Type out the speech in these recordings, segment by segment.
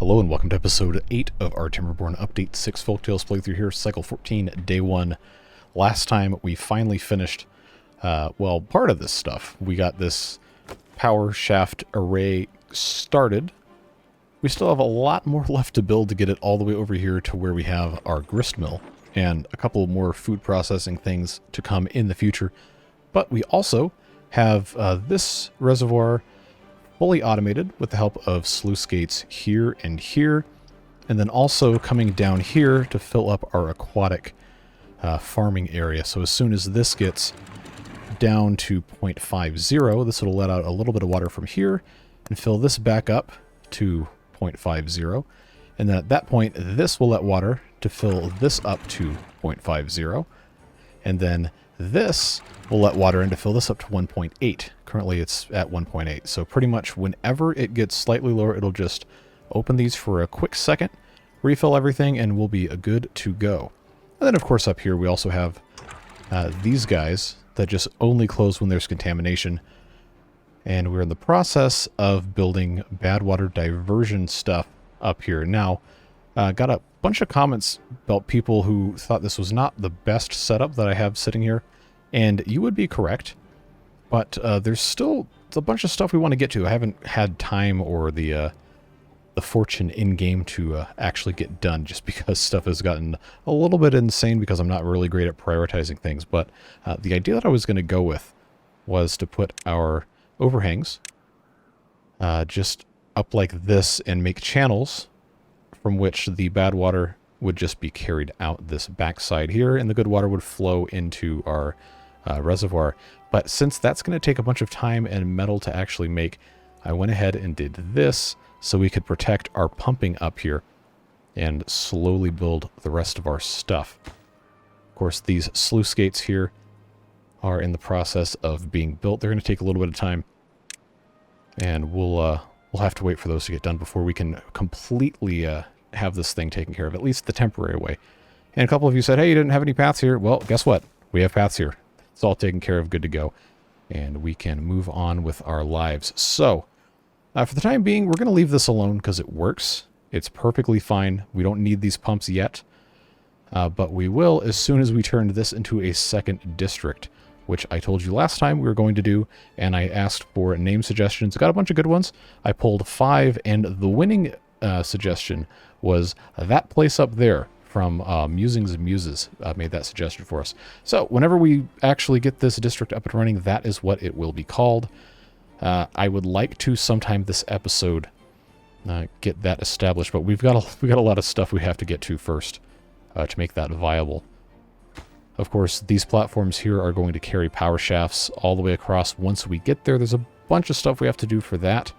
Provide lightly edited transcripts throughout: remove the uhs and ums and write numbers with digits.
Hello and welcome to episode 8 of our Timberborn Update 6 Folktales playthrough here, cycle 14, day 1. Last time we finally finished, part of this stuff. We got this power shaft array started. We still have a lot more left to build to get it all the way over here to where we have our grist mill and a couple more food processing things to come in the future. But we also have this reservoir fully automated with the help of sluice gates here, and then also coming down here to fill up our aquatic farming area. So as soon as this gets down to 0.50, this will let out a little bit of water from here and fill this back up to 0.50. And then at that point, this will let water to fill this up to 0.50. And then this will let water in to fill this up to 1.8. Currently it's at 1.8. So pretty much whenever it gets slightly lower, it'll just open these for a quick second, refill everything, and we'll be good to go. And then of course up here we also have these guys that just only close when there's contamination. And we're in the process of building bad water diversion stuff up here. Now, got a bunch of comments about people who thought this was not the best setup that I have sitting here. And you would be correct, but there's still a bunch of stuff we want to get to. I haven't had time or the fortune in-game to actually get done, just because stuff has gotten a little bit insane because I'm not really great at prioritizing things. But the idea that I was going to go with was to put our overhangs just up like this and make channels from which the bad water would just be carried out this backside here, and the good water would flow into our reservoir. But since that's going to take a bunch of time and metal to actually make, I went ahead and did this so we could protect our pumping up here and slowly build the rest of our stuff. Of course, these sluice gates here are in the process of being built. They're going to take a little bit of time, and we'll have to wait for those to get done before we can completely have this thing taken care of, at least the temporary way. And a couple of you said, hey, you didn't have any paths here. Well, guess what? We have paths here. It's all taken care of, good to go. And we can move on with our lives. So, for the time being, we're going to leave this alone because it works. It's perfectly fine. We don't need these pumps yet. But we will as soon as we turn this into a second district, which I told you last time we were going to do, and I asked for name suggestions. Got a bunch of good ones. I pulled 5, and the winning suggestion was that place up there from Musings of Muses made that suggestion for us. So whenever we actually get this district up and running, that is what it will be called. I would like to sometime this episode get that established, but we've got a lot of stuff we have to get to first to make that viable. Of course, these platforms here are going to carry power shafts all the way across. Once we get there, there's a bunch of stuff we have to do for that.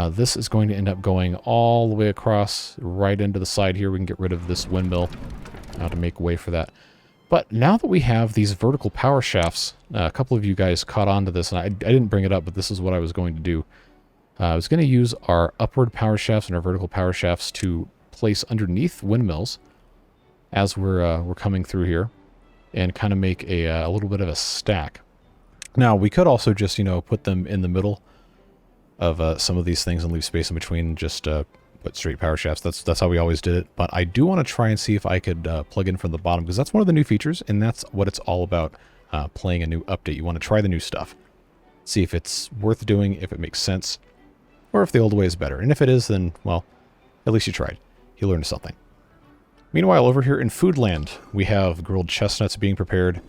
This is going to end up going all the way across right into the side here. We can get rid of this windmill to make way for that. But now that we have these vertical power shafts, a couple of you guys caught on to this, and I didn't bring it up, but this is what I was going to do. I was going to use our upward power shafts and our vertical power shafts to place underneath windmills as we're coming through here, and kind of make a little bit of a stack. Now, we could also just, put them in the middle of some of these things and leave space in between, just put straight power shafts. That's how we always did it. But I do want to try and see if I could plug in from the bottom, because that's one of the new features, and that's what it's all about, playing a new update. You want to try the new stuff. See if it's worth doing, if it makes sense, or if the old way is better. And if it is, then, well, at least you tried. You learned something. Meanwhile, over here in Foodland, we have grilled chestnuts being prepared.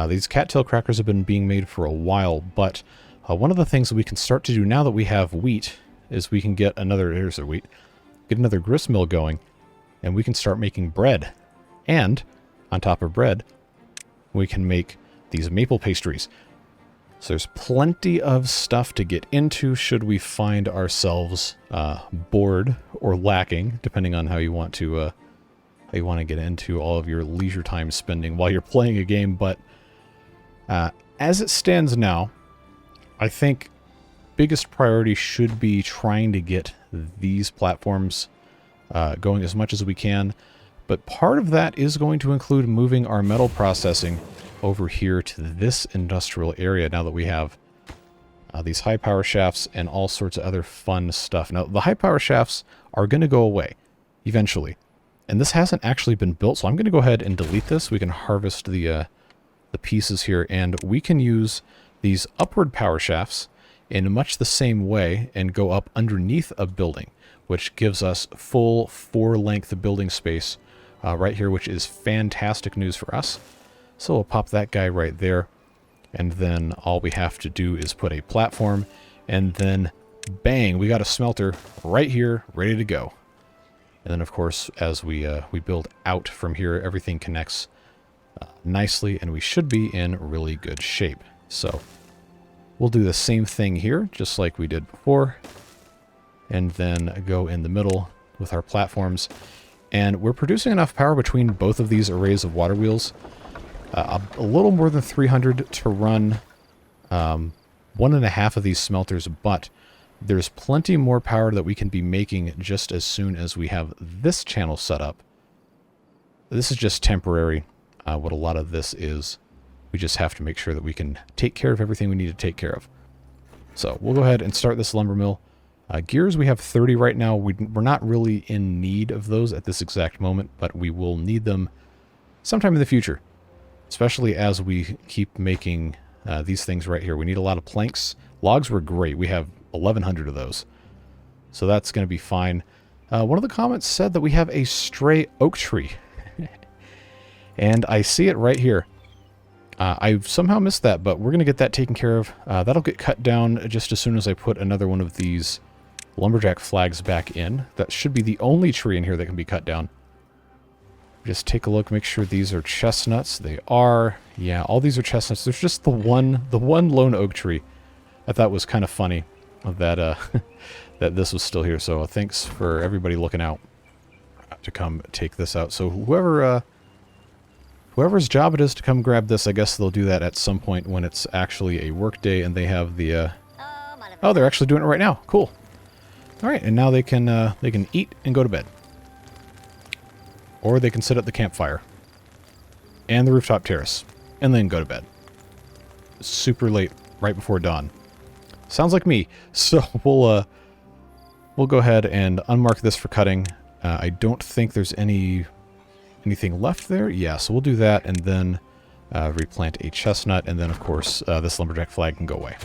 These cattail crackers have been being made for a while, but one of the things that we can start to do now that we have wheat is we can get another, here's our wheat, get another grist mill going, and we can start making bread. And on top of bread, we can make these maple pastries. So there's plenty of stuff to get into should we find ourselves bored or lacking, depending on how you want to get into all of your leisure time spending while you're playing a game. But as it stands now, I think biggest priority should be trying to get these platforms going as much as we can. But part of that is going to include moving our metal processing over here to this industrial area now that we have these high power shafts, and all sorts of other fun stuff. Now, the high power shafts are going to go away eventually. And this hasn't actually been built, so I'm going to go ahead and delete this. We can harvest the pieces here, and we can use these upward power shafts in much the same way and go up underneath a building, which gives us full 4-length building space right here, which is fantastic news for us. So we'll pop that guy right there, and then all we have to do is put a platform, and then bang, we got a smelter right here, ready to go. And then, of course, as we build out from here, everything connects nicely, and we should be in really good shape. So we'll do the same thing here, just like we did before, and then go in the middle with our platforms. And we're producing enough power between both of these arrays of water wheels, a little more than 300 to run 1.5 of these smelters, but there's plenty more power that we can be making just as soon as we have this channel set up. This is just temporary. What a lot of this is, we just have to make sure that we can take care of everything we need to take care of. So we'll go ahead and start this lumber mill. Gears, we have 30 right now. We're not really in need of those at this exact moment, but we will need them sometime in the future, especially as we keep making these things right here. We need a lot of planks. Logs were great. We have 1,100 of those, so that's going to be fine. One of the comments said that we have a stray oak tree, and I see it right here. I somehow missed that, but we're going to get that taken care of. That'll get cut down just as soon as I put another one of these lumberjack flags back in. That should be the only tree in here that can be cut down. Just take a look, make sure these are chestnuts. They are. Yeah, all these are chestnuts. There's just the one lone oak tree. I thought was kind of funny that that this was still here. So thanks for everybody looking out to come take this out. So whoever's job it is to come grab this, I guess they'll do that at some point when it's actually a work day and they have the oh, they're actually doing it right now. Cool. All right, and now they can eat and go to bed. Or they can sit at the campfire and the rooftop terrace and then go to bed. Super late, right before dawn. Sounds like me. So we'll go ahead and unmark this for cutting. I don't think there's anything left there. Yeah, so we'll do that and then replant a chestnut, and then of course this lumberjack flag can go away.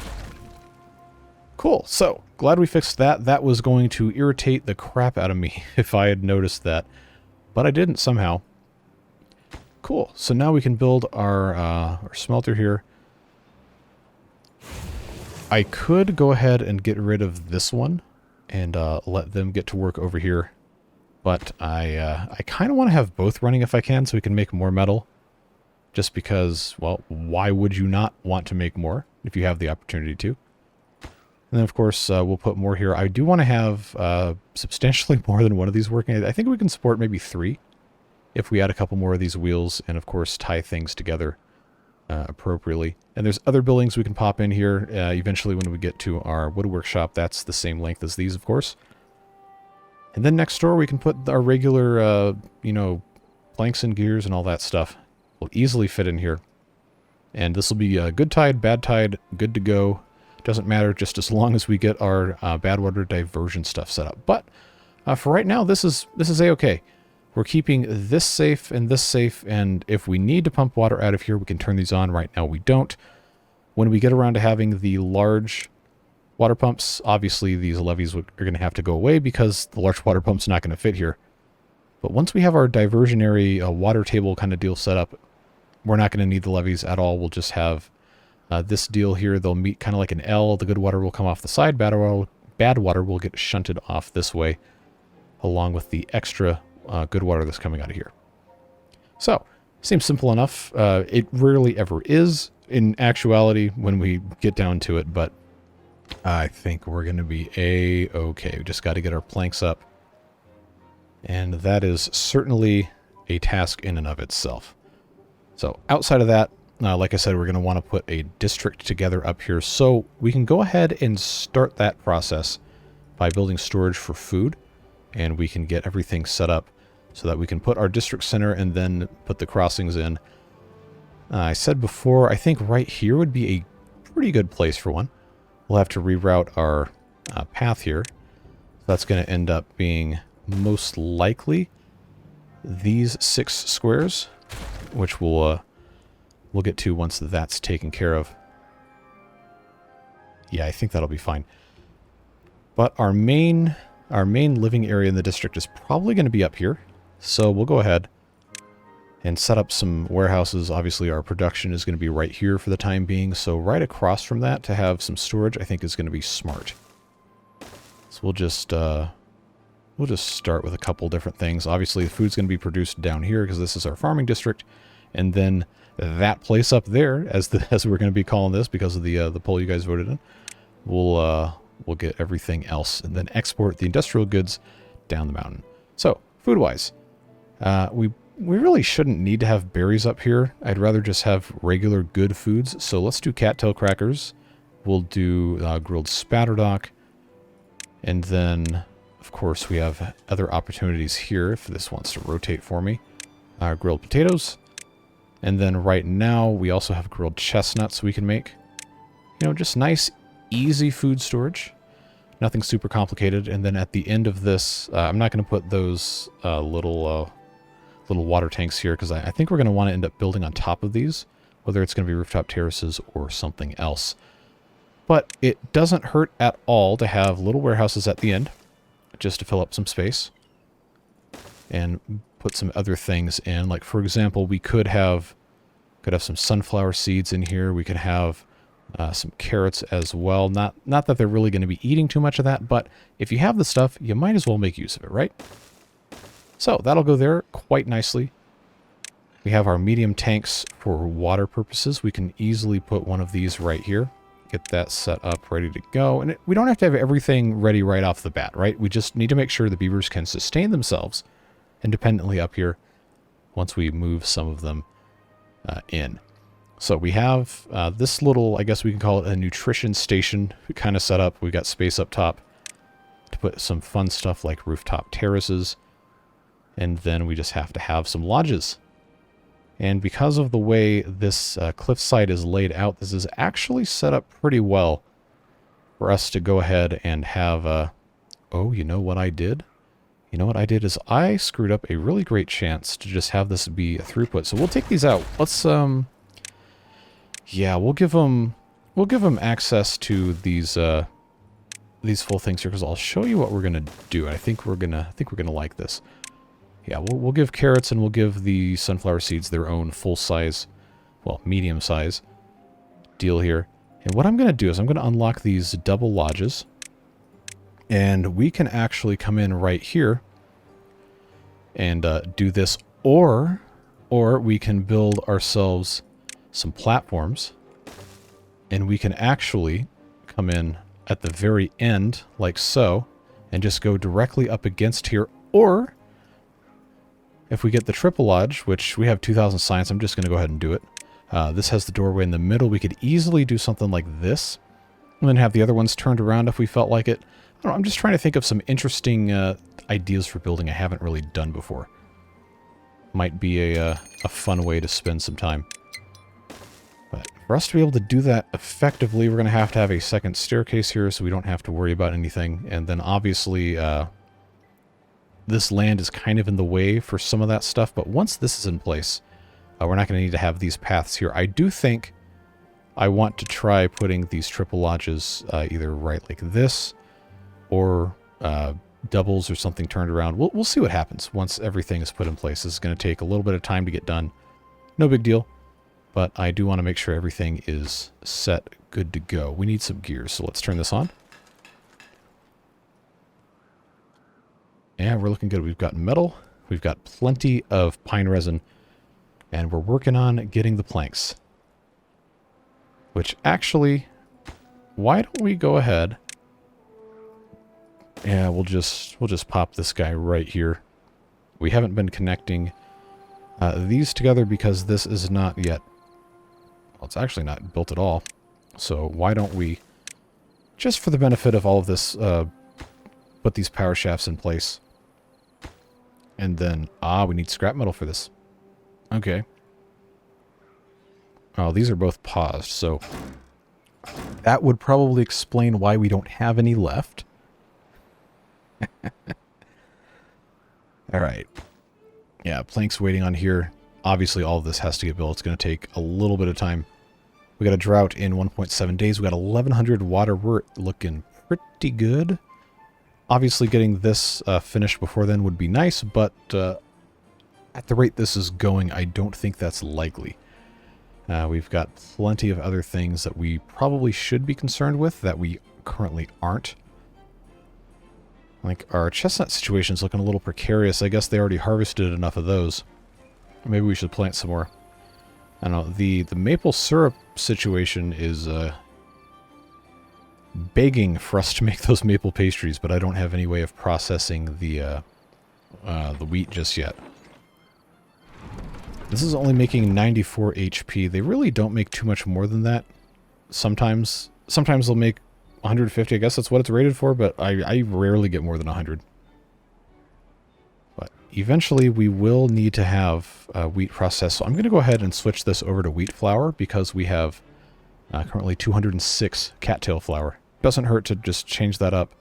Cool. So glad we fixed that. That was going to irritate the crap out of me if I had noticed that, but I didn't somehow. Cool. So now we can build our smelter here. I could go ahead and get rid of this one and let them get to work over here. But I kind of want to have both running if I can, so we can make more metal. Just because, well, why would you not want to make more if you have the opportunity to? And then, of course, we'll put more here. I do want to have substantially more than one of these working. I think we can support maybe 3 if we add a couple more of these wheels and, of course, tie things together appropriately. And there's other buildings we can pop in here. Eventually, when we get to our wood workshop, that's the same length as these, of course. And then next door, we can put our regular, you know, planks and gears and all that stuff. Will easily fit in here. And this will be good tide, bad tide, good to go. Doesn't matter, just as long as we get our bad water diversion stuff set up. But for right now, this is a-okay. We're keeping this safe, and if we need to pump water out of here, we can turn these on. Right now, we don't. When we get around to having the large water pumps, obviously these levees are going to have to go away because the large water pump's not going to fit here. But once we have our diversionary water table kind of deal set up, we're not going to need the levees at all. We'll just have this deal here. They'll meet kind of like an L. The good water will come off the side. Bad water will get shunted off this way, along with the extra good water that's coming out of here. So, seems simple enough. It rarely ever is in actuality when we get down to it, but I think we're going to be a-okay. We just got to get our planks up. And that is certainly a task in and of itself. So outside of that, like I said, we're going to want to put a district together up here. So we can go ahead and start that process by building storage for food. And we can get everything set up so that we can put our district center and then put the crossings in. I said before, I think right here would be a pretty good place for one. we'll have to reroute our path here. That's going to end up being most likely these 6 squares, which we'll get to once that's taken care of. Yeah, I think that'll be fine. But our main living area in the district is probably going to be up here. So we'll go ahead and set up some warehouses. Obviously, our production is going to be right here for the time being. So right across from that to have some storage, I think is going to be smart. So we'll just start with a couple different things. Obviously, the food's going to be produced down here because this is our farming district, and then that place up there, as we're going to be calling this because of the poll you guys voted in, we'll get everything else and then export the industrial goods down the mountain. So food-wise, we really shouldn't need to have berries up here. I'd rather just have regular good foods. So let's do cattail crackers. We'll do grilled spatterdock, and then of course we have other opportunities here if this wants to rotate for me. Grilled potatoes. And then right now, we also have grilled chestnuts we can make. You know, just nice, easy food storage. Nothing super complicated. And then at the end of this, I'm not going to put those little water tanks here because I think we're going to want to end up building on top of these, whether it's going to be rooftop terraces or something else. But it doesn't hurt at all to have little warehouses at the end, just to fill up some space. And put some other things in. Like, for example, we could have some sunflower seeds in here. We could have some carrots as well. Not that they're really going to be eating too much of that, but if you have the stuff, you might as well make use of it, right? So that'll go there quite nicely. We have our medium tanks for water purposes. We can easily put one of these right here. Get that set up, ready to go. And we don't have to have everything ready right off the bat, right? We just need to make sure the beavers can sustain themselves independently up here once we move some of them in. So we have this little, I guess we can call it a nutrition station kind of set up. We've got space up top to put some fun stuff like rooftop terraces. And then we just have to have some lodges. And because of the way this cliffside is laid out, this is actually set up pretty well for us to go ahead and have oh, you know what I did? You know what I did is I screwed up a really great chance to just have this be a throughput. So we'll take these out. Let's yeah, we'll give them access to these full things here because I'll show you what we're gonna do. I think we're gonna like this. Yeah, we'll give carrots and we'll give the sunflower seeds their own full size, well, medium size deal here. And what I'm gonna do is I'm gonna unlock these double lodges. And we can actually come in right here and do this, or we can build ourselves some platforms, and we can actually come in at the very end, like so, and just go directly up against here. Or if we get the triple lodge, which we have 2,000 science, I'm just going to go ahead and do it. This has the doorway in the middle. We could easily do something like this, and then have the other ones turned around if we felt like it. I don't know, I'm just trying to think of some interesting ideas for building I haven't really done before. Might be a fun way to spend some time. But for us to be able to do that effectively, we're going to have a second staircase here so we don't have to worry about anything. And then obviously, this land is kind of in the way for some of that stuff. But once this is in place, we're not going to need to have these paths here. I do think I want to try putting these triple lodges either right like this, or doubles or something turned around. We'll see what happens once everything is put in place. This is going to take a little bit of time to get done. No big deal. But I do want to make sure everything is set good to go. We need some gears, so let's turn this on. And we're looking good. We've got metal. We've got plenty of pine resin. And we're working on getting the planks. Which actually, why don't we go ahead... Yeah, we'll just pop this guy right here. We haven't been connecting these together because this is not yet... Well, it's actually not built at all. So why don't we, just for the benefit of all of this, put these power shafts in place. And then, we need scrap metal for this. Okay. Oh, these are both paused, so That would probably explain why we don't have any left. Alright. Yeah, planks waiting on here. Obviously, all of this has to get built. It's going to take a little bit of time. We got a drought in 1.7 days. We got 1,100 water. We're looking pretty good. Obviously, getting this finished before then would be nice, but at the rate this is going, I don't think that's likely. We've got plenty of other things that we probably should be concerned with that we currently aren't. Like, our chestnut situation's looking a little precarious. I guess they already harvested enough of those. Maybe we should plant some more. I don't know. The maple syrup situation is begging for us to make those maple pastries, but I don't have any way of processing the wheat just yet. This is only making 94 HP. They really don't make too much more than that. Sometimes they'll make 150. I guess that's what it's rated for, but I rarely get more than 100. But eventually we will need to have wheat processed. So I'm going to go ahead and switch this over to wheat flour because we have currently 206 cattail flour. Doesn't hurt to just change that up.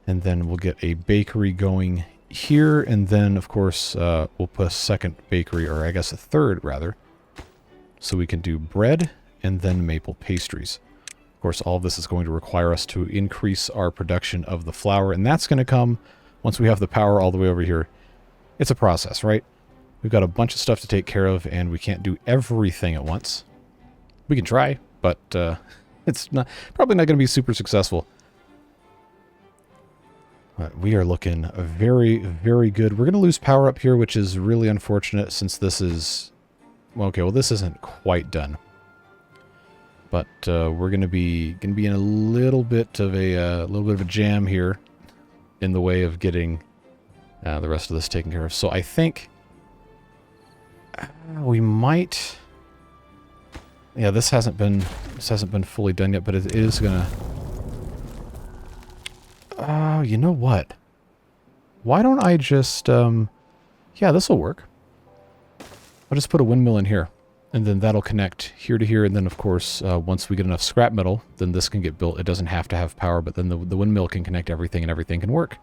And then we'll get a bakery going here, and then of course we'll put a second bakery, or I guess a third rather, so we can do bread and then maple pastries. Of course, all of this is going to require us to increase our production of the flour, and that's going to come once we have the power all the way over here. It's a process, right? We've got a bunch of stuff to take care of, and we can't do everything at once. We can try, but it's probably not going to be super successful. But we are looking very, very good. We're going to lose power up here, which is really unfortunate since this is... Well, okay, well, this isn't quite done. But we're going to be in a little bit of a jam here in the way of getting the rest of this taken care of. So I think we might... Yeah, this hasn't been fully done yet, but it is going to... Oh, you know what? Why don't I just, yeah, this will work. I'll just put a windmill in here, and then that'll connect here to here, and then, of course, once we get enough scrap metal, then this can get built. It doesn't have to have power, but then the windmill can connect everything, and everything can work.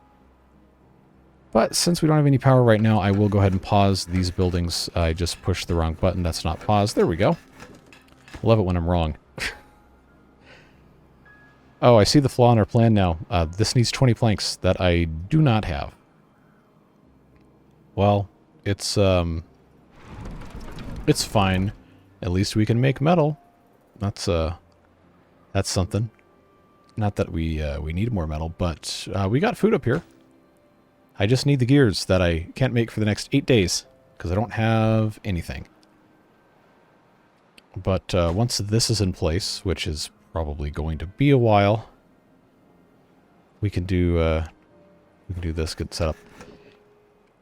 But since we don't have any power right now, I will go ahead and pause these buildings. I just pushed the wrong button. That's not pause. There we go. Love it when I'm wrong. Oh, I see the flaw in our plan now. This needs 20 planks that I do not have. Well, it's fine. At least we can make metal. That's something. Not that we need more metal, but we got food up here. I just need the gears that I can't make for the next 8 days because I don't have anything. But once this is in place, which is probably going to be a while, we can do this, get set up.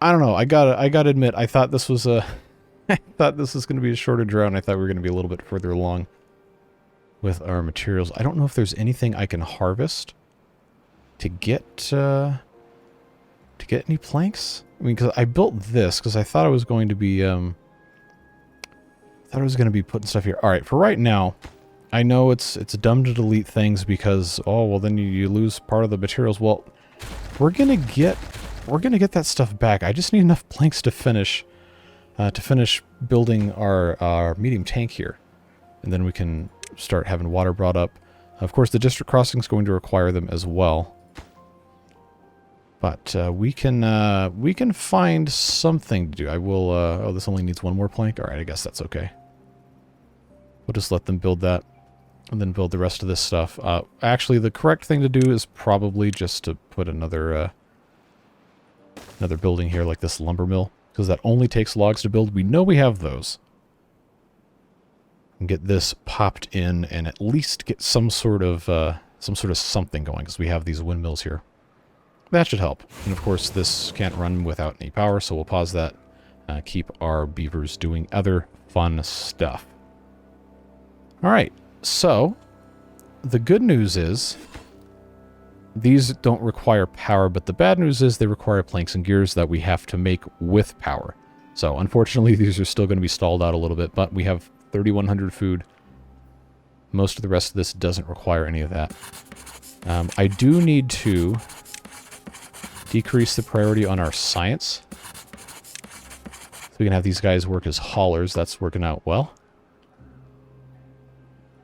I don't know. I gotta admit, I thought this was a, I thought this was going to be a shorter drought. And I thought we were going to be a little bit further along with our materials. I don't know if there's anything I can harvest to get any planks. I mean, because I built this because I thought I was going to be putting stuff here. All right, for right now. I know it's dumb to delete things because, oh, well, then you lose part of the materials. Well, we're gonna get that stuff back. I just need enough planks to finish building our medium tank here, and then we can start having water brought up. Of course, the district crossing is going to require them as well, but we can find something to do. I will. Oh, this only needs one more plank. All right, I guess that's okay. We'll just let them build that. And then build the rest of this stuff. Actually, the correct thing to do is probably just to put another building here, like this lumber mill, because that only takes logs to build. We know we have those. And get this popped in, and at least get some sort of something going, because we have these windmills here. That should help. And of course, this can't run without any power, so we'll pause that. Keep our beavers doing other fun stuff. All right. So, the good news is, these don't require power, but the bad news is they require planks and gears that we have to make with power. So, unfortunately, these are still going to be stalled out a little bit, but we have 3,100 food. Most of the rest of this doesn't require any of that. I do need to decrease the priority on our science. So we can have these guys work as haulers. That's working out well.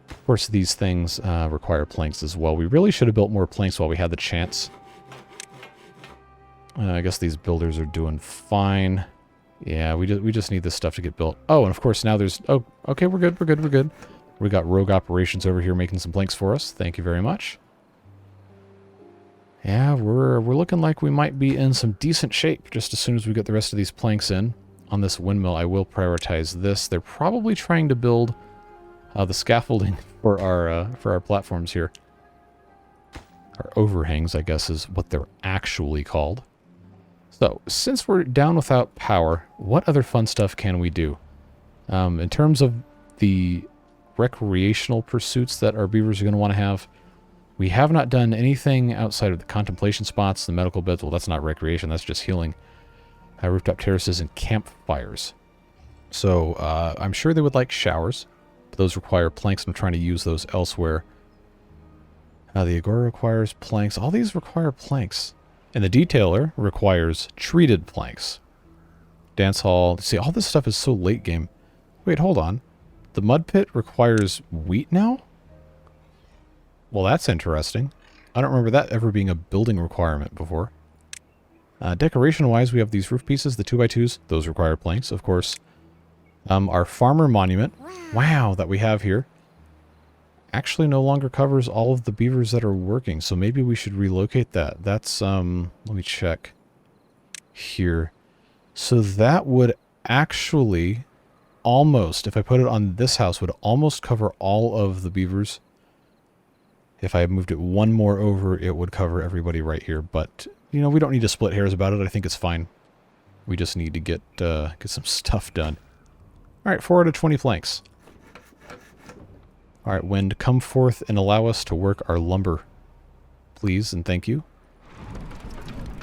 Of course, these things require planks as well. We really should have built more planks while we had the chance. I guess these builders are doing fine. Yeah, we just need this stuff to get built. Oh, and of course now there's... Oh, okay, we're good. We got Rogue Operations over here making some planks for us. Thank you very much. Yeah, we're looking like we might be in some decent shape just as soon as we get the rest of these planks in. On this windmill, I will prioritize this. They're probably trying to build the scaffolding for our platforms here. Our overhangs, I guess, is what they're actually called. So, since we're down without power, what other fun stuff can we do? In terms of the recreational pursuits that our beavers are going to want to have, we have not done anything outside of the contemplation spots, the medical beds. Well, that's not recreation, that's just healing. Rooftop terraces and campfires. So, I'm sure they would like showers, but those require planks. I'm trying to use those elsewhere. The Agora requires planks. All these require planks. And the detailer requires treated planks. Dance hall. See, all this stuff is so late game. Wait, hold on. The mud pit requires wheat now? Well, that's interesting. I don't remember that ever being a building requirement before. Decoration-wise, we have these roof pieces, the 2x2s. Those require planks, of course. Our farmer monument. Wow, that we have here. Actually no longer covers all of the beavers that are working, so maybe we should relocate that. That's, let me check here. So that would actually almost, if I put it on this house, would almost cover all of the beavers. If I moved it one more over, it would cover everybody right here. But, you know, we don't need to split hairs about it. I think it's fine. We just need to get some stuff done. All right, 4 out of 20 planks. All right, wind, come forth and allow us to work our lumber. Please and thank you.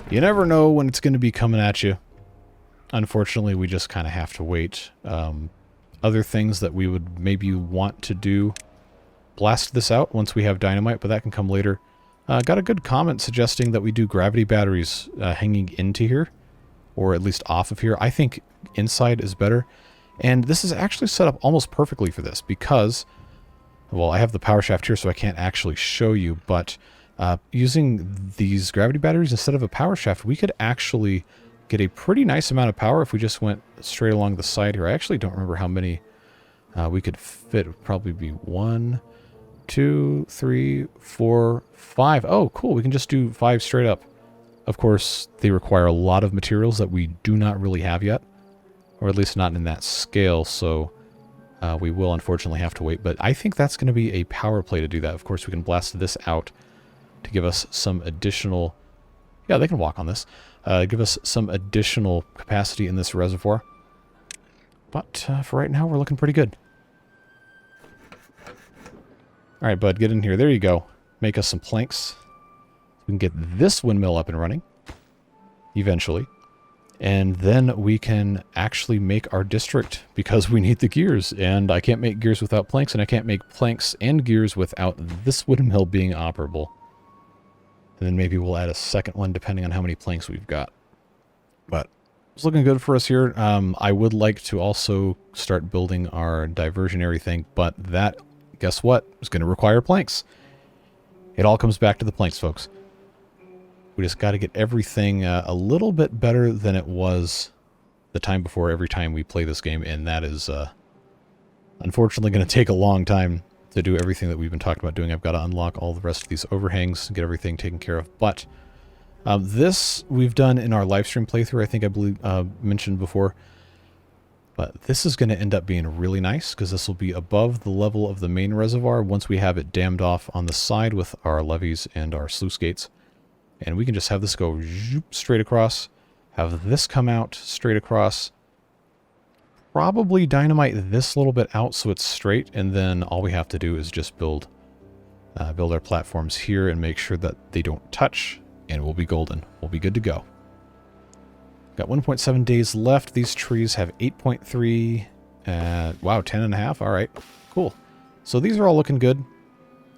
You never know when it's going to be coming at you. Unfortunately, we just kind of have to wait. Other things that we would maybe want to do, blast this out once we have dynamite, but that can come later. Got a good comment suggesting that we do gravity batteries hanging into here, or at least off of here. I think inside is better. And this is actually set up almost perfectly for this because... Well, I have the power shaft here, so I can't actually show you, but using these gravity batteries instead of a power shaft, we could actually get a pretty nice amount of power if we just went straight along the side here. I actually don't remember how many we could fit. It would probably be 1, 2, 3, 4, 5. Oh, cool. We can just do 5 straight up. Of course, they require a lot of materials that we do not really have yet, or at least not in that scale, so... we will unfortunately have to wait, but I think that's going to be a power play to do that. Of course, we can blast this out to give us some additional... Yeah, they can walk on this. Give us some additional capacity in this reservoir. But for right now, we're looking pretty good. All right, bud, get in here. There you go. Make us some planks. We can get this windmill up and running. Eventually. And then we can actually make our district because we need the gears. And I can't make gears without planks, and I can't make planks and gears without this windmill being operable. And then maybe we'll add a second one depending on how many planks we've got. But it's looking good for us here. I would like to also start building our diversionary thing, but that, guess what, is going to require planks. It all comes back to the planks, folks. We just got to get everything a little bit better than it was the time before every time we play this game, and that is unfortunately going to take a long time to do everything that we've been talking about doing. I've got to unlock all the rest of these overhangs and get everything taken care of. But this we've done in our live stream playthrough, I think I believe mentioned before. But this is going to end up being really nice because this will be above the level of the main reservoir once we have it dammed off on the side with our levees and our sluice gates. And we can just have this go straight across, have this come out straight across, probably dynamite this little bit out so it's straight, and then all we have to do is just build our platforms here and make sure that they don't touch, and we'll be golden. We'll be good to go. Got 1.7 days left. These trees have 8.3, wow, 10.5, all right, cool. So these are all looking good.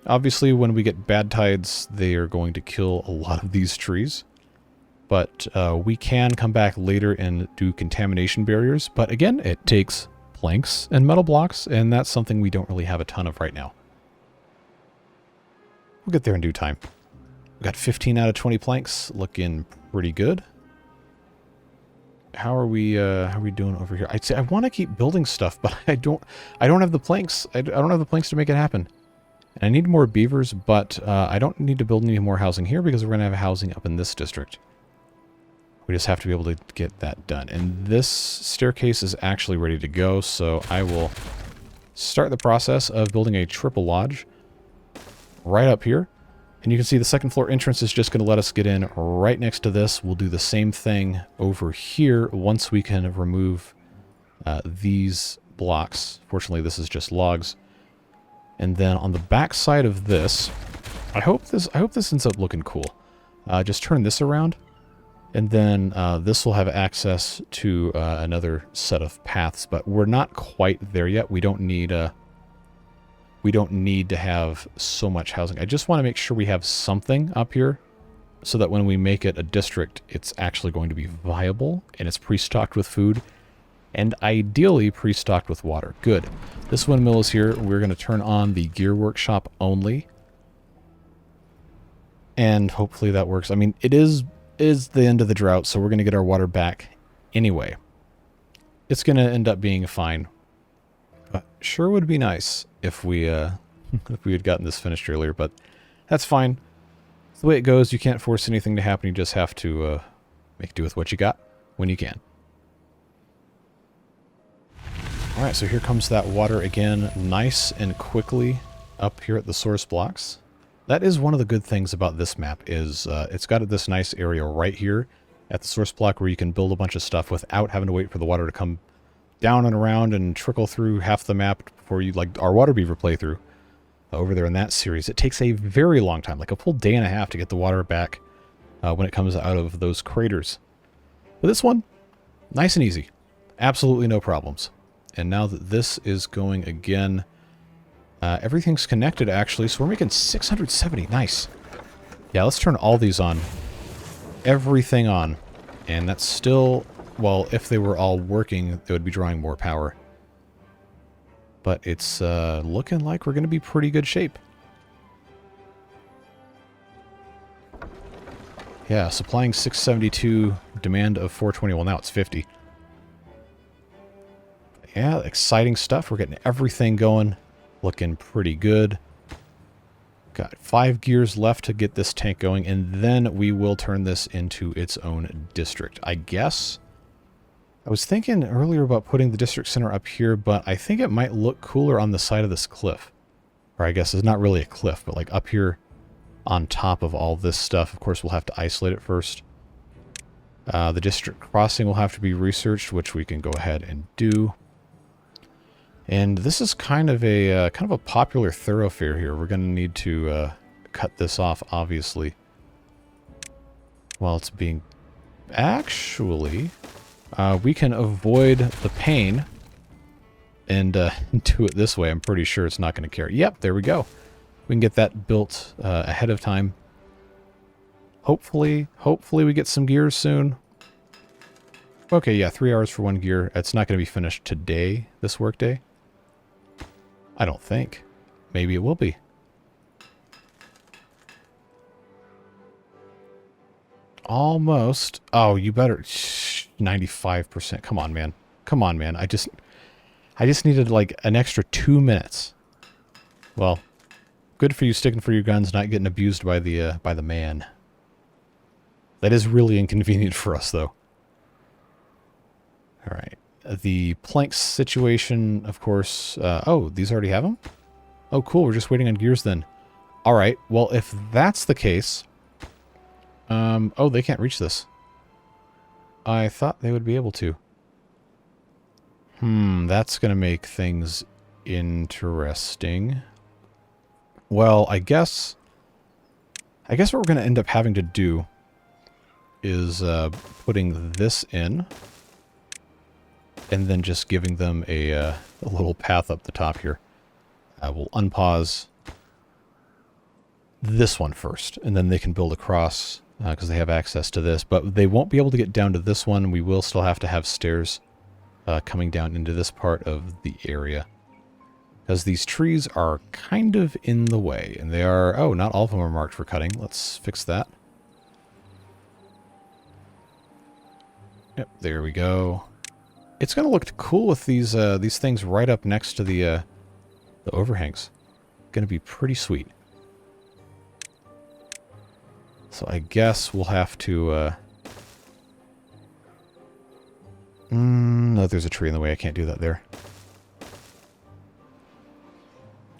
Obviously, when we get bad tides, they are going to kill a lot of these trees. But we can come back later and do contamination barriers. But again, it takes planks and metal blocks, and that's something we don't really have a ton of right now. We'll get there in due time. We got 15 out of 20 planks, looking pretty good. How are we doing over here? I'd say I want to keep building stuff, but I don't have the planks. I don't have the planks to make it happen. And I need more beavers, but I don't need to build any more housing here because we're going to have housing up in this district. We just have to be able to get that done. And this staircase is actually ready to go, so I will start the process of building a triple lodge right up here. And you can see the second floor entrance is just going to let us get in right next to this. We'll do the same thing over here once we can remove these blocks. Fortunately, this is just logs. And then on the back side of this, I hope this ends up looking cool. Just turn this around, and then this will have access to another set of paths. But we're not quite there yet. We don't need to have so much housing. I just want to make sure we have something up here so that when we make it a district, it's actually going to be viable and it's pre-stocked with food and ideally pre-stocked with water. Good. This windmill is here. We're going to turn on the gear workshop only. And hopefully that works. I mean, it is the end of the drought, so we're going to get our water back anyway. It's going to end up being fine. But sure would be nice if we if we had gotten this finished earlier, but that's fine. It's the way it goes. You can't force anything to happen. You just have to make do with what you got when you can. Alright, so here comes that water again, nice and quickly up here at the source blocks. That is one of the good things about this map, is it's got this nice area right here at the source block where you can build a bunch of stuff without having to wait for the water to come down and around and trickle through half the map before you, like our water beaver playthrough over there in that series. It takes a very long time, like a full day and a half to get the water back when it comes out of those craters. But this one, nice and easy. Absolutely no problems. And now that this is going again, everything's connected actually, so we're making 670. Nice. Yeah, let's turn all these on. Everything on. And that's still, well, if they were all working, they would be drawing more power. But it's looking like we're going to be pretty good shape. Yeah, supplying 672, demand of 420. Well, now it's 50. Yeah, exciting stuff. We're getting everything going. Looking pretty good. Got 5 gears left to get this tank going, and then we will turn this into its own district. I guess I was thinking earlier about putting the district center up here, but I think it might look cooler on the side of this cliff. Or I guess it's not really a cliff, but like up here on top of all this stuff. Of course, we'll have to isolate it first. The district crossing will have to be researched, which we can go ahead and do. And this is kind of a popular thoroughfare here. We're going to need to cut this off, obviously, while it's being... Actually, we can avoid the pain and do it this way. I'm pretty sure it's not going to carry. Yep, there we go. We can get that built ahead of time. Hopefully we get some gears soon. Okay, yeah, 3 hours for 1 gear. It's not going to be finished today, this workday. I don't think. Maybe it will be. Almost. Oh, you better. 95%. Come on, man. Come on, man. I just needed like an extra 2 minutes. Well, good for you sticking for your guns, not getting abused by the man. That is really inconvenient for us, though. All right. The planks situation, of course. Oh, these already have them? Oh, cool. We're just waiting on gears then. All right. Well, if that's the case... oh, they can't reach this. I thought they would be able to. That's going to make things interesting. Well, I guess what we're going to end up having to do is putting this in. And then just giving them a little path up the top here. We'll unpause this one first, and then they can build across because they have access to this. But they won't be able to get down to this one. We will still have to have stairs coming down into this part of the area, because these trees are kind of in the way, and they are... Oh, not all of them are marked for cutting. Let's fix that. Yep, there we go. It's going to look cool with these things right up next to the overhangs. Going to be pretty sweet. So I guess we'll have to... no, there's a tree in the way. I can't do that there.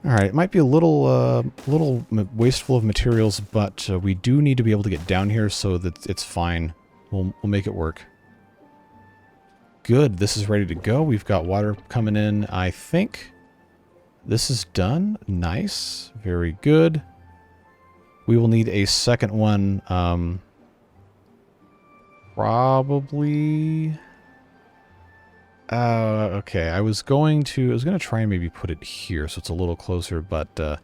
Alright, it might be a little wasteful of materials, but we do need to be able to get down here so that it's fine. We'll make it work. Good, this is ready to go. We've got water coming in, I think. This is done. Nice. Very good. We will need a second one, probably... okay, I was going to try and maybe put it here so it's a little closer, but the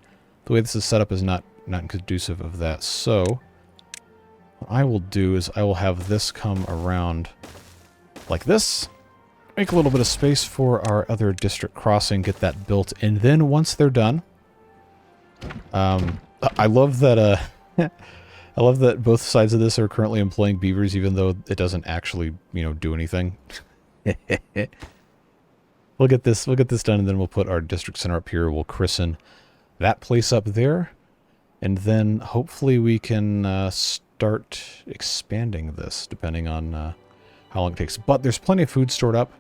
way this is set up is not conducive of that. So what I will do is I will have this come around like this, make a little bit of space for our other district crossing, get that built, and then once they're done, I love that I love that both sides of this are currently employing beavers, even though it doesn't actually, do anything. We'll get this done, and then we'll put our district center up here. We'll christen that place up there, and then hopefully we can start expanding this, depending on how long it takes. But there's plenty of food stored up,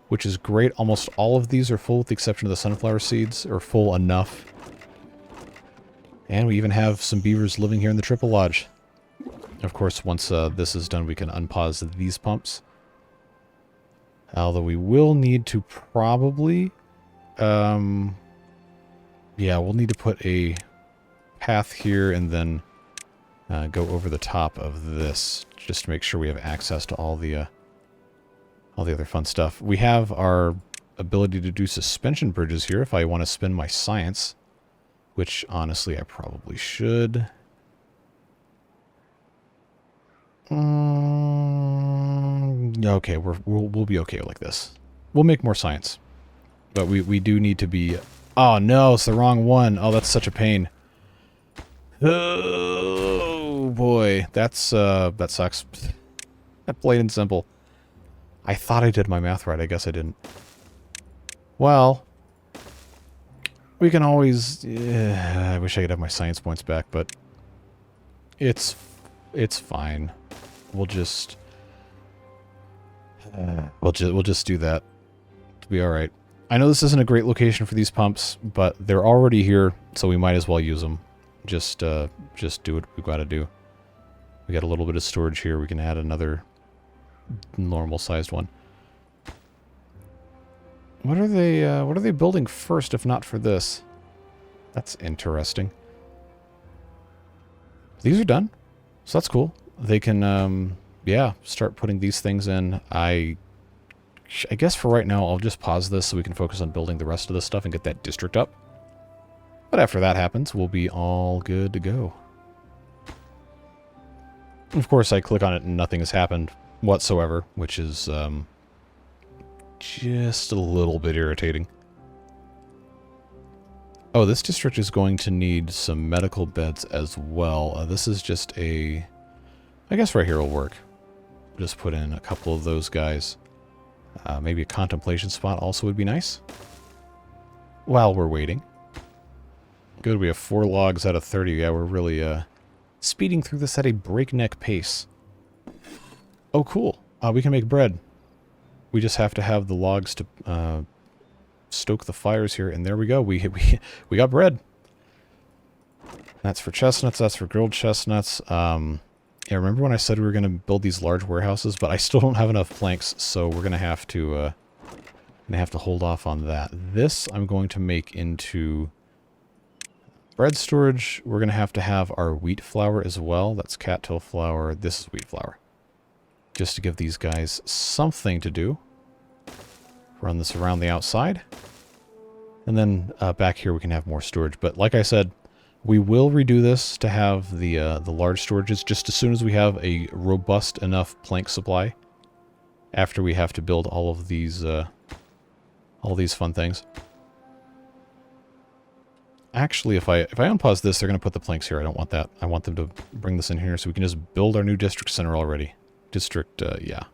which is great. Almost all of these are full, with the exception of the sunflower seeds, or full enough. And we even have some beavers living here in the Triple Lodge. Of course, once this is done, we can unpause these pumps. Although we will need to probably... yeah, we'll need to put a path here and then go over the top of this, just to make sure we have access to all the other fun stuff. We have our ability to do suspension bridges here if I want to spend my science, which honestly I probably should. Okay, we'll be okay like this. We'll make more science, but we do need to be... Oh no, it's the wrong one. Oh, that's such a pain. Oh boy, that sucks. Plain and simple. I thought I did my math right. I guess I didn't. Well, we can always... I wish I could have my science points back, but it's fine. We'll just do that. It'll be all right. I know this isn't a great location for these pumps, but they're already here, so we might as well use them. Just do what we've got to do. We got a little bit of storage here. We can add another normal-sized one. What are they building first, if not for this? That's interesting. These are done, so that's cool. They can, yeah, start putting these things in. I guess for right now, I'll just pause this so we can focus on building the rest of this stuff and get that district up. But after that happens, we'll be all good to go. Of course, I click on it and nothing has happened whatsoever, which is just a little bit irritating. Oh, this district is going to need some medical beds as well. This is just a... I guess right here will work. Just put in a couple of those guys. Maybe a contemplation spot also would be nice. While we're waiting. Good, we have 4 logs out of 30. Yeah, we're really speeding through this at a breakneck pace. Oh, cool. We can make bread. We just have to have the logs to stoke the fires here, and there we go. We got bread. That's for chestnuts. That's for grilled chestnuts. Yeah, remember when I said we were going to build these large warehouses, but I still don't have enough planks, so we're going to have to hold off on that. This I'm going to make into bread storage. We're going to have our wheat flour as well. That's cattail flour. This is wheat flour. Just to give these guys something to do. Run this around the outside. And then back here we can have more storage. But like I said, we will redo this to have the large storages just as soon as we have a robust enough plank supply. After we have to build all these fun things. Actually, if I unpause this, they're going to put the planks here. I don't want that. I want them to bring this in here so we can just build our new district center already. District, yeah.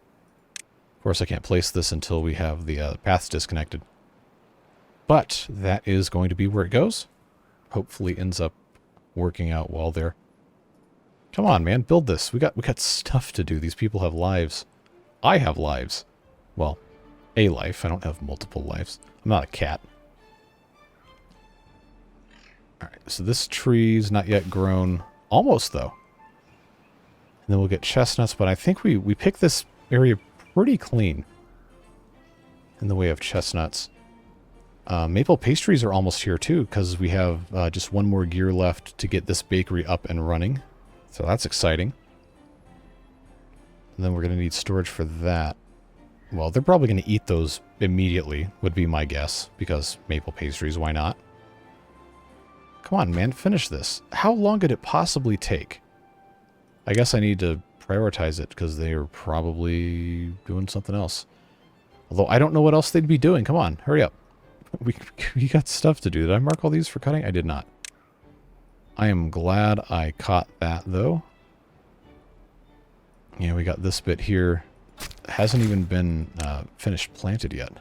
Of course, I can't place this until we have the paths disconnected. But that is going to be where it goes. Hopefully ends up working out well there. Come on, man, build this. We got stuff to do. These people have lives. I have lives. Well, a life. I don't have multiple lives. I'm not a cat. Alright, so this tree's not yet grown. Almost, though. And then we'll get chestnuts, but I think we picked this area pretty clean in the way of chestnuts. Maple pastries are almost here, too, because we have just one more gear left to get this bakery up and running. So that's exciting. And then we're going to need storage for that. Well, they're probably going to eat those immediately, would be my guess, because maple pastries, why not? Come on, man, finish this. How long could it possibly take? I guess I need to prioritize it, because they are probably doing something else. Although I don't know what else they'd be doing. Come on, hurry up. We got stuff to do. Did I mark all these for cutting? I did not. I am glad I caught that, though. Yeah, we got this bit here. It hasn't even been finished planted yet.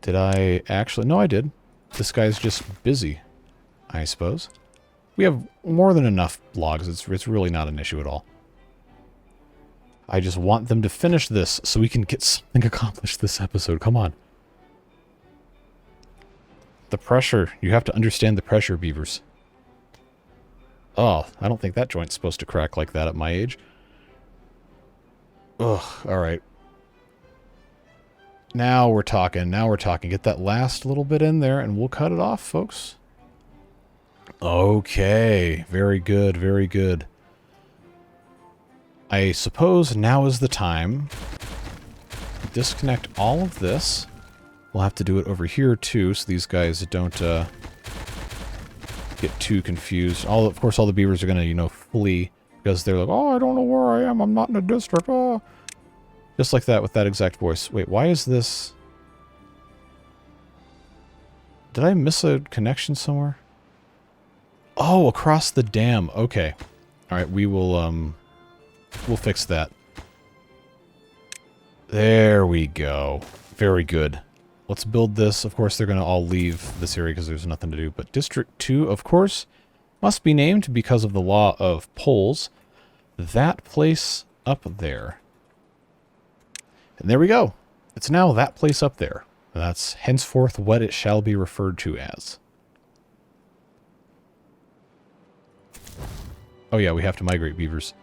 Did I actually? No, I did. This guy's just busy, I suppose. We have more than enough logs. It's really not an issue at all. I just want them to finish this so we can get something accomplished this episode. Come on. The pressure. You have to understand the pressure, beavers. Oh, I don't think that joint's supposed to crack like that at my age. Ugh, alright. Now we're talking. Now we're talking. Get that last little bit in there and we'll cut it off, folks. Okay. Very good, very good. I suppose now is the time. Disconnect all of this. We'll have to do it over here too, so these guys don't get too confused. Of course, all the beavers are gonna, flee because they're like, "Oh, I don't know where I am. I'm not in a district." Oh, just like that with that exact voice. Wait, why is this? Did I miss a connection somewhere? Oh, across the dam. Okay. All right, we will we'll fix that. There we go. Very good. Let's build this. Of course, they're going to all leave this area because there's nothing to do. But District 2, of course, must be named because of the law of poles. That place up there. And there we go. It's now that place up there. And that's henceforth what it shall be referred to as. Oh yeah, we have to migrate beavers.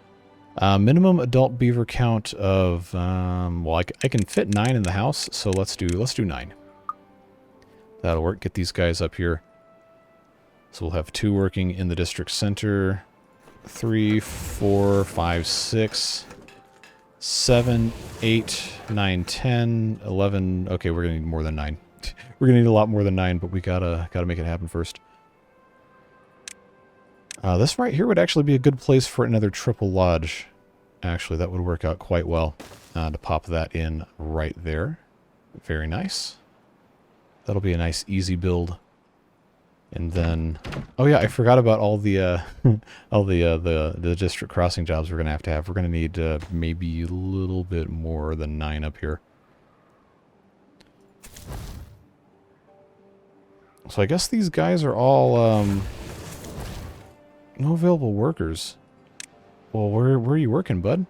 Minimum adult beaver count of, well, I can fit 9 in the house, so let's do 9. That'll work. Get these guys up here. So we'll have 2 working in the district center. 3, 4, 5, 6, 7, 8, 9, 10, 11. Okay, we're gonna need more than 9. We're gonna need a lot more than 9, but we gotta make it happen first. This right here would actually be a good place for another triple lodge. Actually, that would work out quite well to pop that in right there. Very nice. That'll be a nice, easy build. And then, oh yeah, I forgot about all the the district crossing jobs we're gonna have. We're gonna need maybe a little bit more than 9 up here. So I guess these guys are all no available workers. Well, where are you working, bud?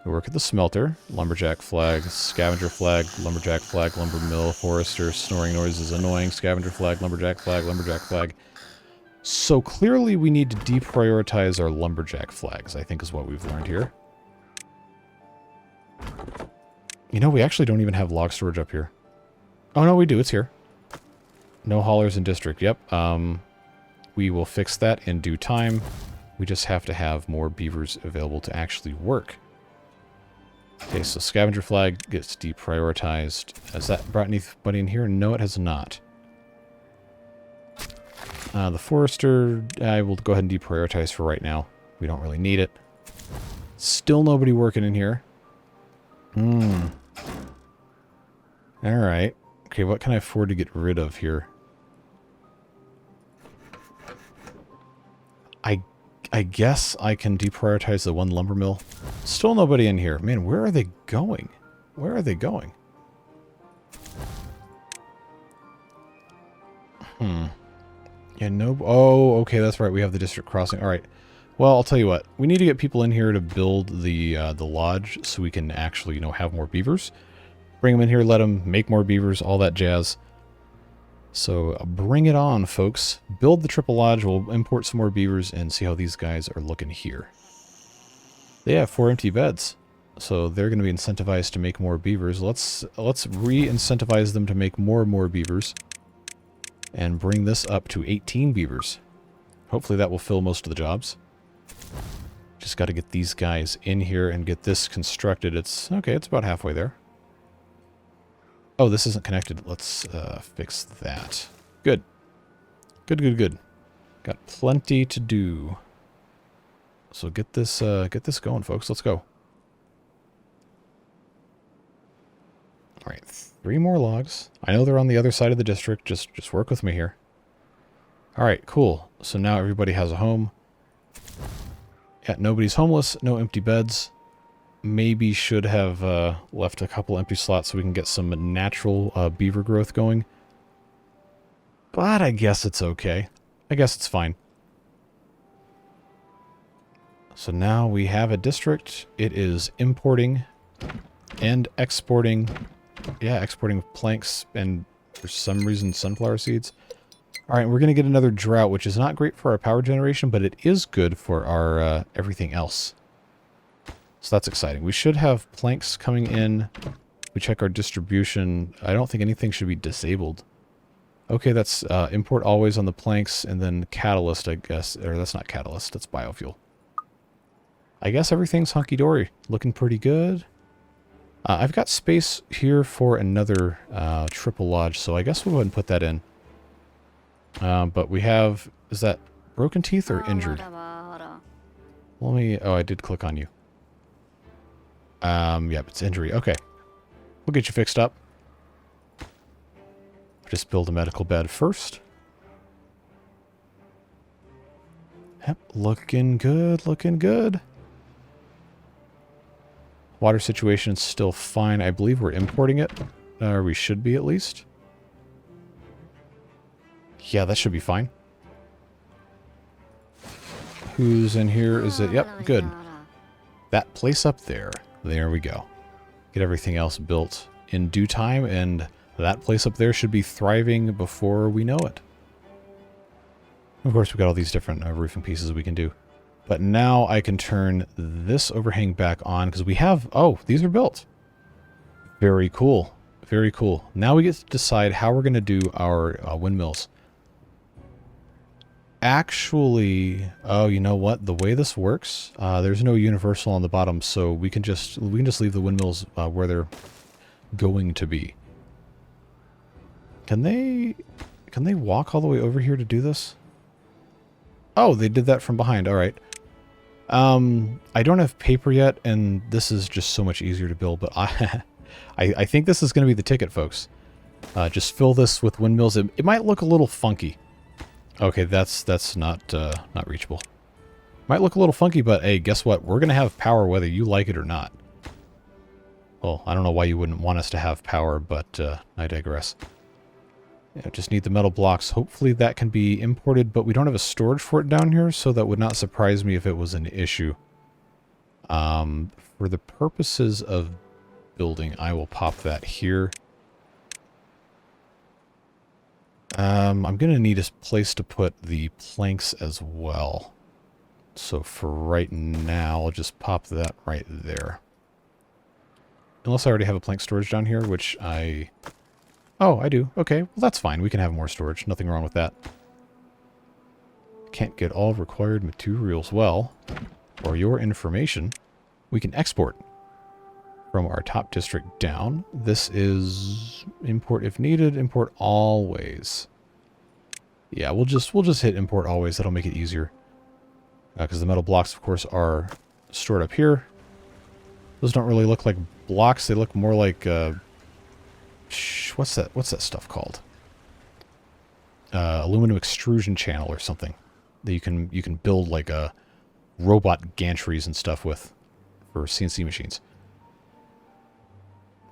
You work at the smelter. Lumberjack flag, scavenger flag, lumberjack flag, lumber mill, forester, snoring noises, annoying, scavenger flag, lumberjack flag, lumberjack flag. So clearly we need to deprioritize our lumberjack flags, I think is what we've learned here. We actually don't even have log storage up here. Oh no, we do. It's here. No haulers in district. Yep. We will fix that in due time. We just have to have more beavers available to actually work. Okay, so scavenger flag gets deprioritized. Has that brought anybody in here? No, it has not. The forester, I will go ahead and deprioritize for right now. We don't really need it. Still nobody working in here. Alright. Okay, what can I afford to get rid of here? I guess I can deprioritize the one lumber mill. Still nobody in here. Man, where are they going? Where are they going? Yeah, no... Oh, okay, that's right. We have the district crossing. All right. Well, I'll tell you what. We need to get people in here to build the lodge so we can actually, have more beavers. Bring them in here, let them make more beavers, all that jazz. So bring it on, folks. Build the triple lodge. We'll import some more beavers and see how these guys are looking here. They have 4 empty beds, so they're going to be incentivized to make more beavers. Let's re-incentivize them to make more and more beavers, and bring this up to 18 beavers. Hopefully that will fill most of the jobs. Just got to get these guys in here and get this constructed. It's okay. It's about halfway there. Oh, this isn't connected. Let's fix that. Good. Good. Got plenty to do. So get this going, folks. Let's go. All right, 3 more logs. I know they're on the other side of the district. Just work with me here. All right, cool. So now everybody has a home. Yeah, nobody's homeless. No empty beds. Maybe should have left a couple empty slots so we can get some natural beaver growth going. But I guess it's okay. I guess it's fine. So now we have a district. It is importing and exporting. Yeah, exporting planks and for some reason sunflower seeds. All right, we're going to get another drought, which is not great for our power generation, but it is good for our everything else. So that's exciting. We should have planks coming in. We check our distribution. I don't think anything should be disabled. Okay, that's import always on the planks, and then catalyst, I guess. Or that's not catalyst, that's biofuel. I guess everything's hunky-dory. Looking pretty good. I've got space here for another triple lodge, so I guess we'll go ahead and put that in. But we have... Is that broken teeth or injured? Let me... Oh, I did click on you. Yep, it's injury. Okay. We'll get you fixed up. Just build a medical bed first. Yep, looking good, looking good. Water situation's still fine. I believe we're importing it. Or we should be, at least. Yeah, that should be fine. Who's in here? Is it? Yep, good. That place up there. There we go. Get everything else built in due time, and that place up there should be thriving before we know it. Of course, we've got all these different roofing pieces we can do. But now I can turn this overhang back on, because we have... Oh, these are built. Very cool. Very cool. Now we get to decide how we're going to do our windmills. Actually, oh, you know what? The way this works, there's no universal on the bottom, so we can just leave the windmills where they're going to be. Can they walk all the way over here to do this? Oh, they did that from behind. All right. I don't have paper yet, and this is just so much easier to build, but I think this is going to be the ticket, folks. Just fill this with windmills. It might look a little funky. Okay, that's not reachable. Might look a little funky, but hey, guess what? We're going to have power whether you like it or not. Well, I don't know why you wouldn't want us to have power, but I digress. Yeah, just need the metal blocks. Hopefully that can be imported, but we don't have a storage for it down here, so that would not surprise me if it was an issue. For the purposes of building, I will pop that here. I'm going to need a place to put the planks as well. So for right now, I'll just pop that right there. Unless I already have a plank storage down here, which I... Oh, I do. Okay, well that's fine. We can have more storage. Nothing wrong with that. Can't get all required materials. Well, for your information, we can export from our top district down. This is import if needed, import always. Yeah, we'll just hit import always. That'll make it easier. Because the metal blocks, of course, are stored up here. Those don't really look like blocks. They look more like what's that stuff called? Aluminum extrusion channel or something that you can build like a robot gantries and stuff with for CNC machines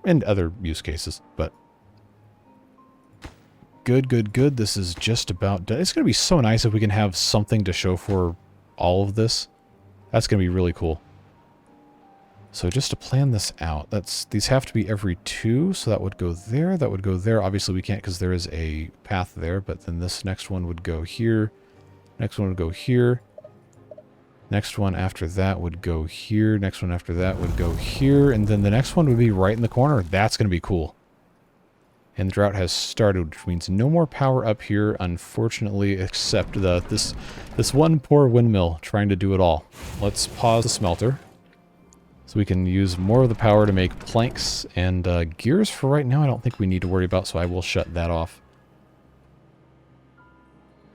and other use cases. But good. This is just about done. It's going to be so nice if we can have something to show for all of this. That's going to be really cool. So just to plan this out, these have to be every 2, so that would go there, that would go there. Obviously we can't because there is a path there, but then this next one would go here. Next one would go here. Next one after that would go here. Next one after that would go here. And then the next one would be right in the corner. That's going to be cool. And the drought has started, which means no more power up here, unfortunately, except this one poor windmill trying to do it all. Let's pause the smelter. So we can use more of the power to make planks and gears for right now. I don't think we need to worry about, so I will shut that off.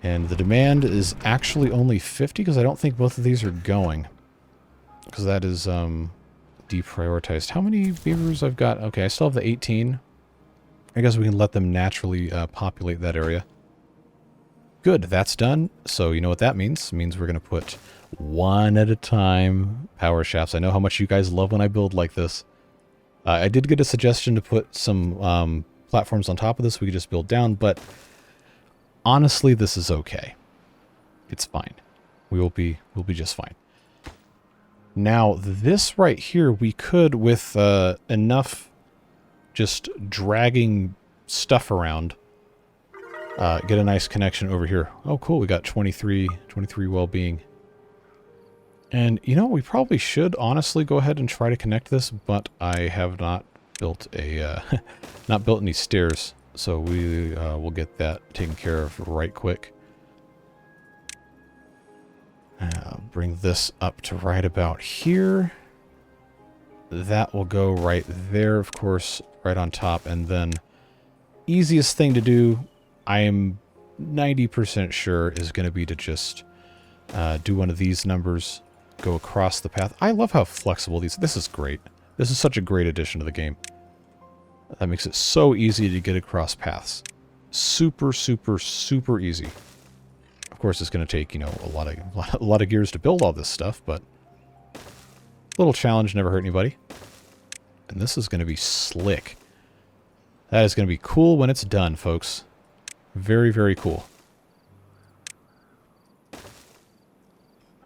And the demand is actually only 50 because I don't think both of these are going. Because that is deprioritized. How many beavers I've got? Okay, I still have the 18. I guess we can let them naturally populate that area. Good, that's done. So you know what that means? It means we're going to put one at a time power shafts. I know how much you guys love when I build like this. I did get a suggestion to put some platforms on top of this. We could just build down, but honestly, this is okay. It's fine. We'll be just fine. Now, this right here, we could, with enough just dragging stuff around, get a nice connection over here. Oh, cool. We got 23 well-being. And, you know, we probably should honestly go ahead and try to connect this, but I have not built not built any stairs. So we will get that taken care of right quick. Bring this up to right about here. That will go right there, of course, right on top. And then easiest thing to do, I am 90% sure, is going to be to just do one of these numbers, go across the path. I love how flexible this is great. This is such a great addition to the game. That makes it so easy to get across paths. Super easy. Of course, it's going to take, you know, a lot of gears to build all this stuff, but a little challenge never hurt anybody. And this is going to be slick. That is going to be cool when it's done, folks. Very cool.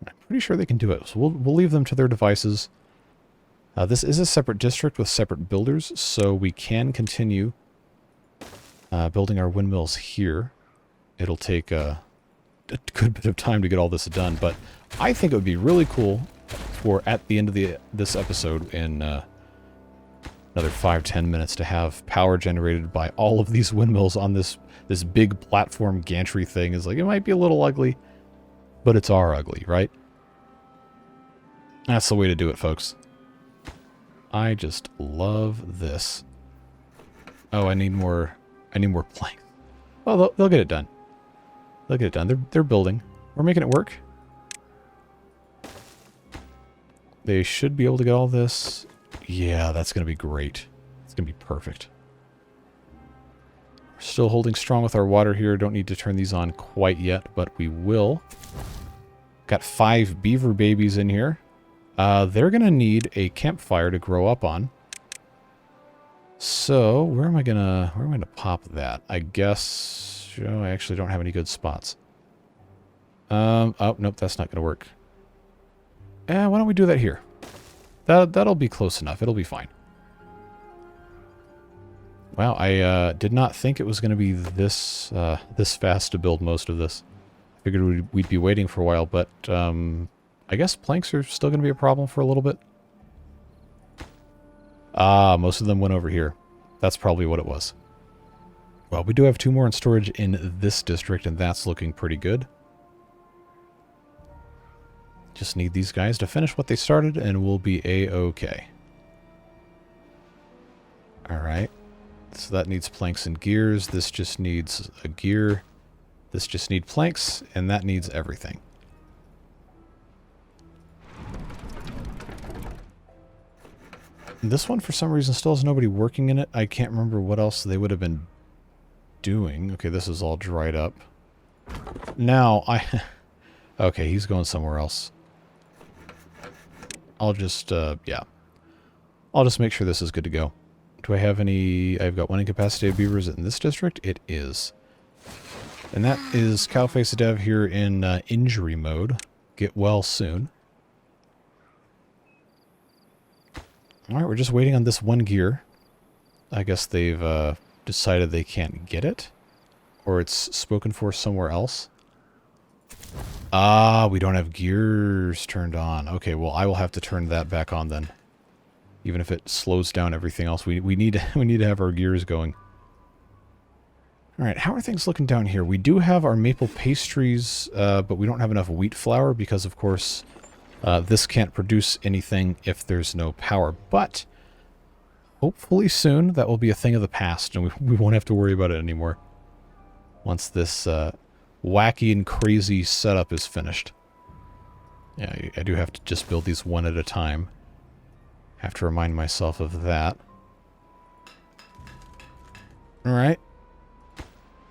I'm pretty sure they can do it, so we'll leave them to their devices. This is a separate district with separate builders, so we can continue building our windmills here. It'll take a good bit of time to get all this done, but I think it would be really cool for at the end of this episode in another 5-10 minutes to have power generated by all of these windmills on this big platform gantry thing. Is like, it might be a little ugly, but it's our ugly, right? That's the way to do it, folks. I just love this. Oh, I need more planks. Well, they'll get it done. They'll get it done. They're building. We're making it work. They should be able to get all this. Yeah, that's going to be great. It's going to be perfect. We're still holding strong with our water here. Don't need to turn these on quite yet, but we will. Got 5 beaver babies in here. They're going to need a campfire to grow up on. So, where am I going to pop that? I guess, I actually don't have any good spots. Oh, nope, that's not going to work. Why don't we do that here? That'll be close enough. It'll be fine. Wow, I did not think it was going to be this fast to build most of this. I figured we'd be waiting for a while, but I guess planks are still going to be a problem for a little bit. Ah, most of them went over here. That's probably what it was. Well, we do have 2 more in storage in this district, and that's looking pretty good. Just need these guys to finish what they started, and we'll be A-okay. Alright. So that needs planks and gears. This just needs a gear. This just needs planks, and that needs everything. This one, for some reason, still has nobody working in it. I can't remember what else they would have been doing. Okay, this is all dried up. Now, okay, he's going somewhere else. I'll just, yeah. I'll just make sure this is good to go. Do I have any... I've got one incapacitated beavers in this district? It is. And that is Cowface Dev here in injury mode. Get well soon. Alright, we're just waiting on this one gear. I guess they've decided they can't get it. Or it's spoken for somewhere else. Ah, we don't have gears turned on. Okay, well, I will have to turn that back on then. Even if it slows down everything else, we need to have our gears going. Alright, how are things looking down here? We do have our maple pastries, but we don't have enough wheat flour because, of course, this can't produce anything if there's no power. But hopefully soon that will be a thing of the past and we won't have to worry about it anymore once this wacky and crazy setup is finished. Yeah, I do have to just build these one at a time. Have to remind myself of that. Alright.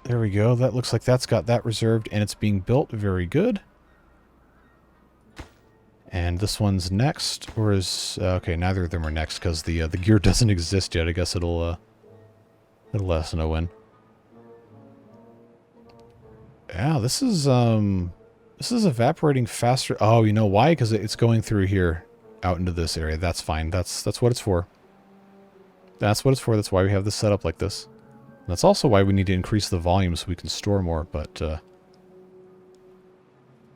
There we go. That looks like that's got that reserved and it's being built. Very good. And this one's next, or is... okay, neither of them are next because the gear doesn't exist yet. I guess it'll let us know when. Yeah, this is evaporating faster. Oh, you know why? Because it's going through here out into this area. That's fine. That's what it's for. That's what it's for. That's why we have this set up like this. And that's also why we need to increase the volume so we can store more, but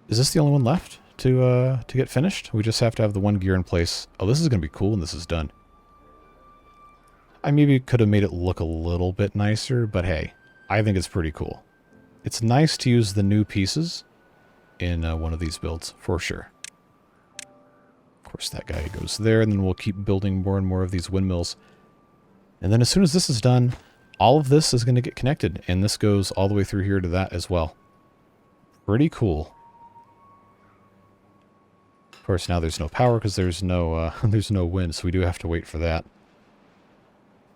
is this the only one left to get finished? We just have to have the one gear in place. Oh, this is going to be cool when this is done. I maybe could have made it look a little bit nicer, but hey, I think it's pretty cool. It's nice to use the new pieces in one of these builds, for sure. Of course, that guy goes there, and then we'll keep building more and more of these windmills. And then as soon as this is done, all of this is going to get connected, and this goes all the way through here to that as well. Pretty cool. Of course, now there's no power because there's no wind, so we do have to wait for that.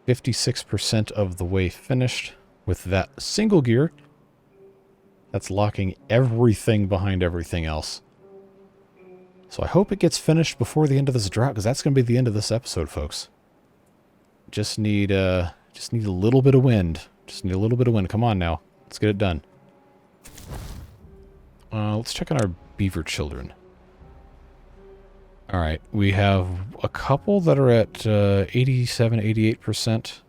56% of the way finished with that single gear. That's locking everything behind everything else. So I hope it gets finished before the end of this drought, because that's going to be the end of this episode, folks. Just need a little bit of wind. Just need a little bit of wind. Come on now. Let's get it done. Let's check on our beaver children. Alright, we have a couple that are at 87, 88%.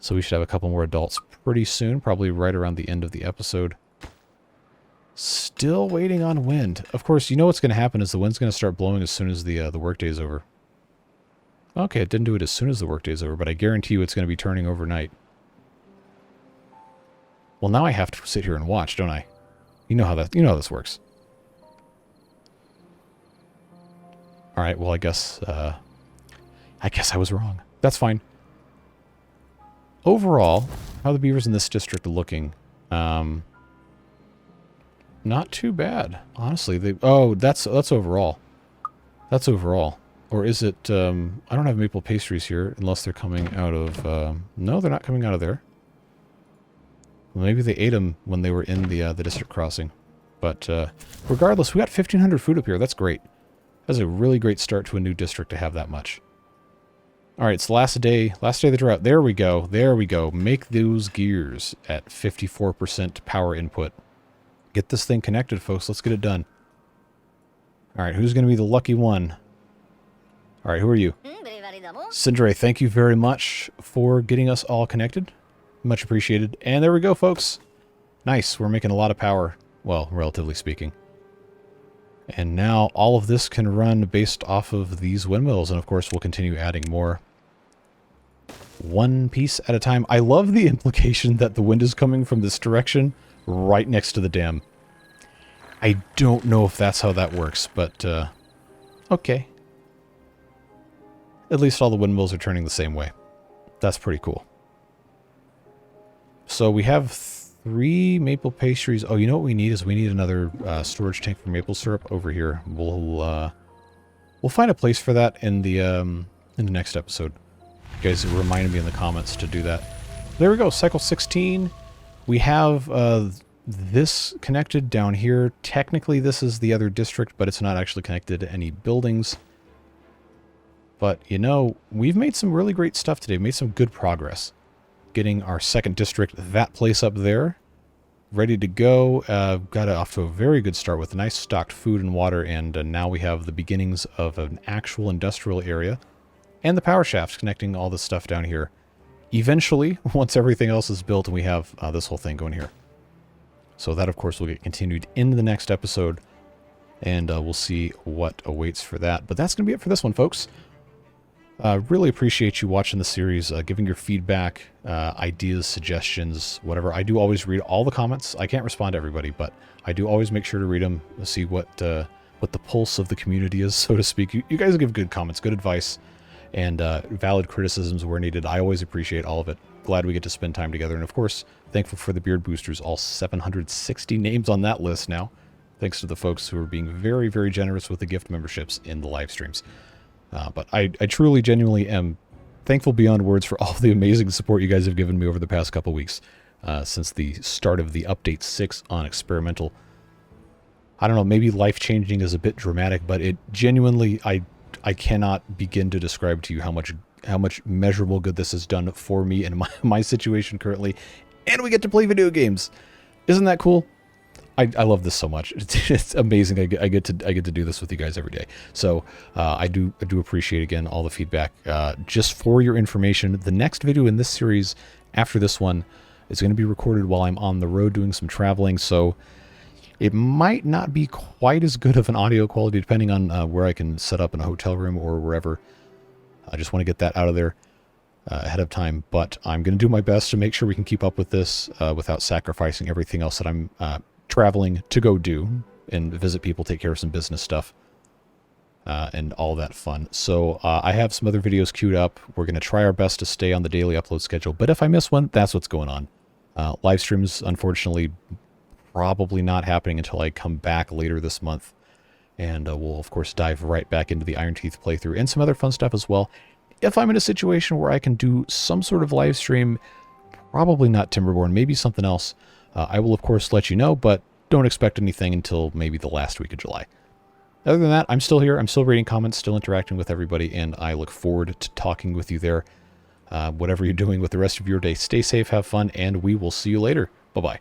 So we should have a couple more adults pretty soon, probably right around the end of the episode. Still waiting on wind. Of course, you know what's going to happen is the wind's going to start blowing as soon as the workday's over. Okay, it didn't do it as soon as the workday's over, but I guarantee you it's going to be turning overnight. Well, now I have to sit here and watch, don't I? You know how this works. All right, well, I guess I was wrong. That's fine. Overall, how are the beavers in this district are looking? Not too bad, honestly. Oh, that's overall. That's overall. Or is it, I don't have maple pastries here, unless they're coming out of, no, they're not coming out of there. Well, maybe they ate them when they were in the district crossing. But, regardless, we got 1,500 food up here. That's great. That's a really great start to a new district to have that much. Alright, it's last day of the drought. There we go. There we go. Make those gears at 54% power input. Get this thing connected, folks. Let's get it done. Alright, who's going to be the lucky one? Alright, who are you? Sindre, thank you very much for getting us all connected. Much appreciated. And there we go, folks. Nice. We're making a lot of power. Well, relatively speaking. And now all of this can run based off of these windmills. And of course, we'll continue adding more. One piece at a time. I love the implication that the wind is coming from this direction right next to the dam. I don't know if that's how that works, but okay. At least all the windmills are turning the same way. That's pretty cool. So we have 3 maple pastries. Oh, you know what we need is we need another storage tank for maple syrup over here. We'll find a place for that in the next episode. You guys reminded me in the comments to do that. There we go, cycle 16. We have this connected down here. Technically, this is the other district, but it's not actually connected to any buildings. But, you know, we've made some really great stuff today. Made some good progress. Getting our second district, that place up there, ready to go. Got off to a very good start with nice stocked food and water, and now we have the beginnings of an actual industrial area. And the power shafts connecting all this stuff down here. Eventually, once everything else is built, and we have this whole thing going here. So that, of course, will get continued in the next episode, and we'll see what awaits for that. But that's going to be it for this one, folks. Really appreciate you watching the series, giving your feedback, ideas, suggestions, whatever. I do always read all the comments. I can't respond to everybody, but I do always make sure to read them, see what the pulse of the community is, so to speak. You guys give good comments, good advice, and valid criticisms where needed. I always appreciate all of it. Glad we get to spend time together. And of course, thankful for the beard boosters, all 760 names on that list now. Thanks to the folks who are being very, very generous with the gift memberships in the live streams. But I truly, genuinely am thankful beyond words for all the amazing support you guys have given me over the past couple weeks since the start of the Update 6 on Experimental. I don't know, maybe life-changing is a bit dramatic, but it genuinely, I cannot begin to describe to you how much measurable good this has done for me in my situation currently. And we get to play video games. Isn't that cool? I love this so much. It's amazing. I get to do this with you guys every day. So I do appreciate again all the feedback. Just for your information, the next video in this series after this one is going to be recorded while I'm on the road doing some traveling. So it might not be quite as good of an audio quality depending on where I can set up in a hotel room or wherever. I just want to get that out of there ahead of time. But I'm going to do my best to make sure we can keep up with this without sacrificing everything else that I'm traveling to go do and visit people, take care of some business stuff, and all that fun. So I have some other videos queued up. We're going to try our best to stay on the daily upload schedule, but if I miss one, that's what's going on. Live streams, unfortunately, probably not happening until I come back later this month, and we'll, of course, dive right back into the Iron Teeth playthrough and some other fun stuff as well. If I'm in a situation where I can do some sort of live stream, probably not Timberborn, maybe something else, I will, of course, let you know, but don't expect anything until maybe the last week of July. Other than that, I'm still here. I'm still reading comments, still interacting with everybody, and I look forward to talking with you there. Whatever you're doing with the rest of your day, stay safe, have fun, and we will see you later. Bye-bye.